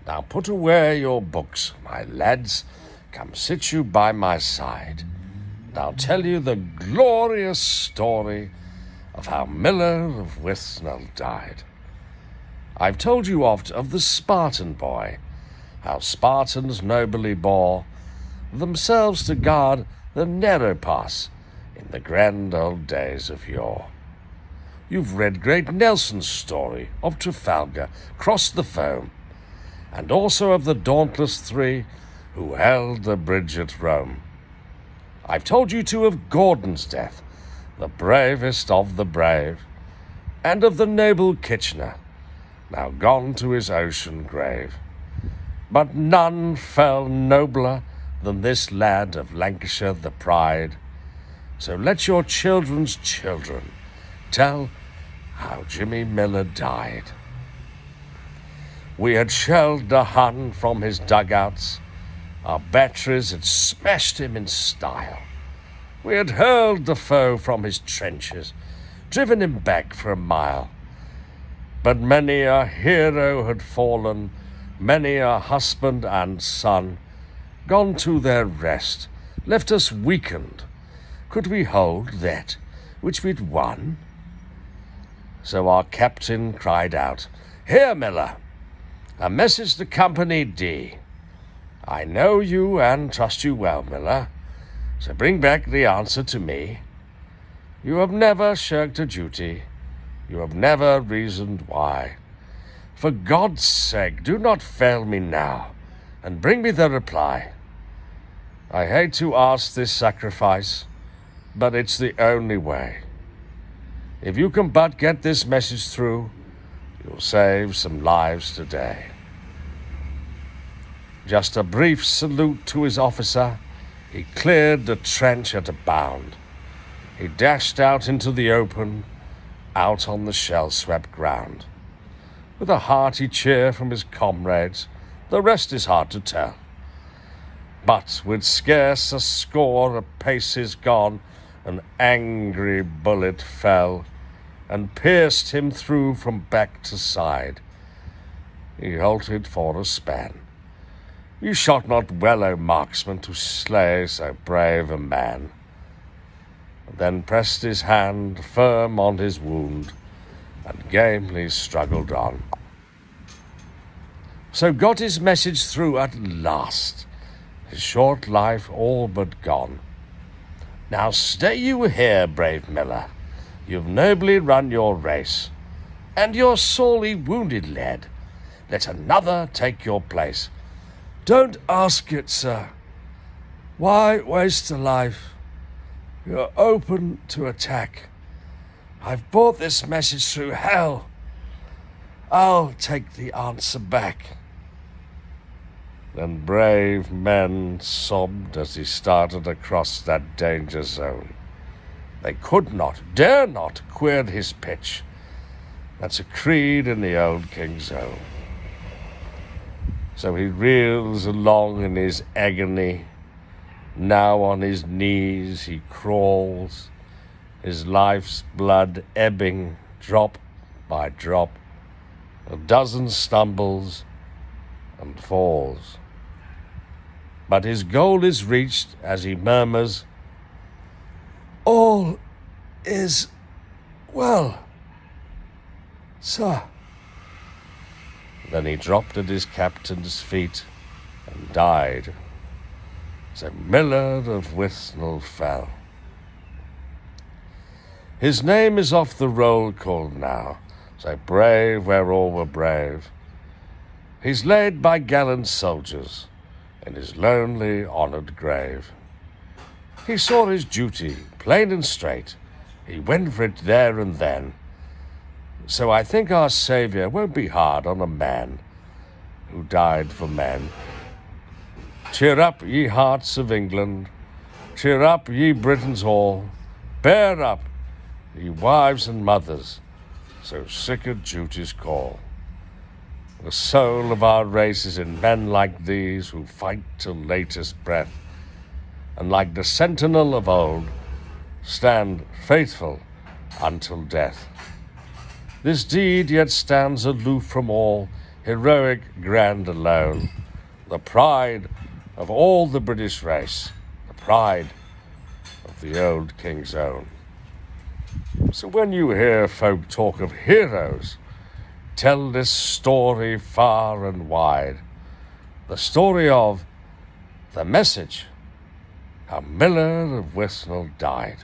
Now put away your books, my lads. Come sit you by my side. And I'll tell you the glorious story of how Miller of Withnell died. I've told you oft of the Spartan boy, how Spartans nobly bore themselves to guard the narrow pass in the grand old days of yore. You've read great Nelson's story of Trafalgar, crossed the foam, and also of the dauntless three who held the bridge at Rome. I've told you too of Gordon's death, the bravest of the brave, and of the noble Kitchener, now gone to his ocean grave. But none fell nobler than this lad of Lancashire the pride. So let your children's children tell how Jimmy Miller died. We had shelled the Hun from his dugouts. Our batteries had smashed him in style. We had hurled the foe from his trenches, driven him back for a mile. But many a hero had fallen, many a husband and son, gone to their rest, left us weakened. Could we hold that which we'd won? So our captain cried out, "Here, Miller, a message to Company D. I know you and trust you well, Miller, so bring back the answer to me. You have never shirked a duty. You have never reasoned why. For God's sake, do not fail me now, and bring me the reply. I hate to ask this sacrifice, but it's the only way. If you can but get this message through, you'll save some lives today." Just a brief salute to his officer, he cleared the trench at a bound. He dashed out into the open, out on the shell-swept ground. With a hearty cheer from his comrades, the rest is hard to tell. But with scarce a score of paces gone, an angry bullet fell and pierced him through from back to side. He halted for a span. "You shot not well, O marksman, to slay so brave a man." Then pressed his hand firm on his wound and gamely struggled on. So got his message through at last, his short life all but gone. "Now stay you here, brave Miller. You've nobly run your race, and you're sorely wounded, lad. Let another take your place." "Don't ask it, sir. Why waste a life? You're open to attack. I've brought this message through hell. I'll take the answer back." Then brave men sobbed as he started across that danger zone. They could not, dare not, queer his pitch. That's a creed in the old King's Own. So he reels along in his agony. Now on his knees he crawls, his life's blood ebbing drop by drop. A dozen stumbles and falls. But his goal is reached as he murmurs, "All is well, sir." Then he dropped at his captain's feet and died. So Miller of Withnell fell. His name is off the roll call now, so brave where all were brave. He's laid by gallant soldiers in his lonely honoured grave. He saw his duty, plain and straight. He went for it there and then. So I think our Saviour won't be hard on a man who died for men. Cheer up, ye hearts of England. Cheer up, ye Britons all. Bear up, ye wives and mothers, so sick at duty's call. The soul of our race is in men like these who fight till latest breath, and like the sentinel of old, stand faithful until death. This deed yet stands aloof from all heroic, grand, alone, the pride of all the British race, the pride of the old King's Own. So when you hear folk talk of heroes, tell this story far and wide, the story of the message how Miller of Withnell died.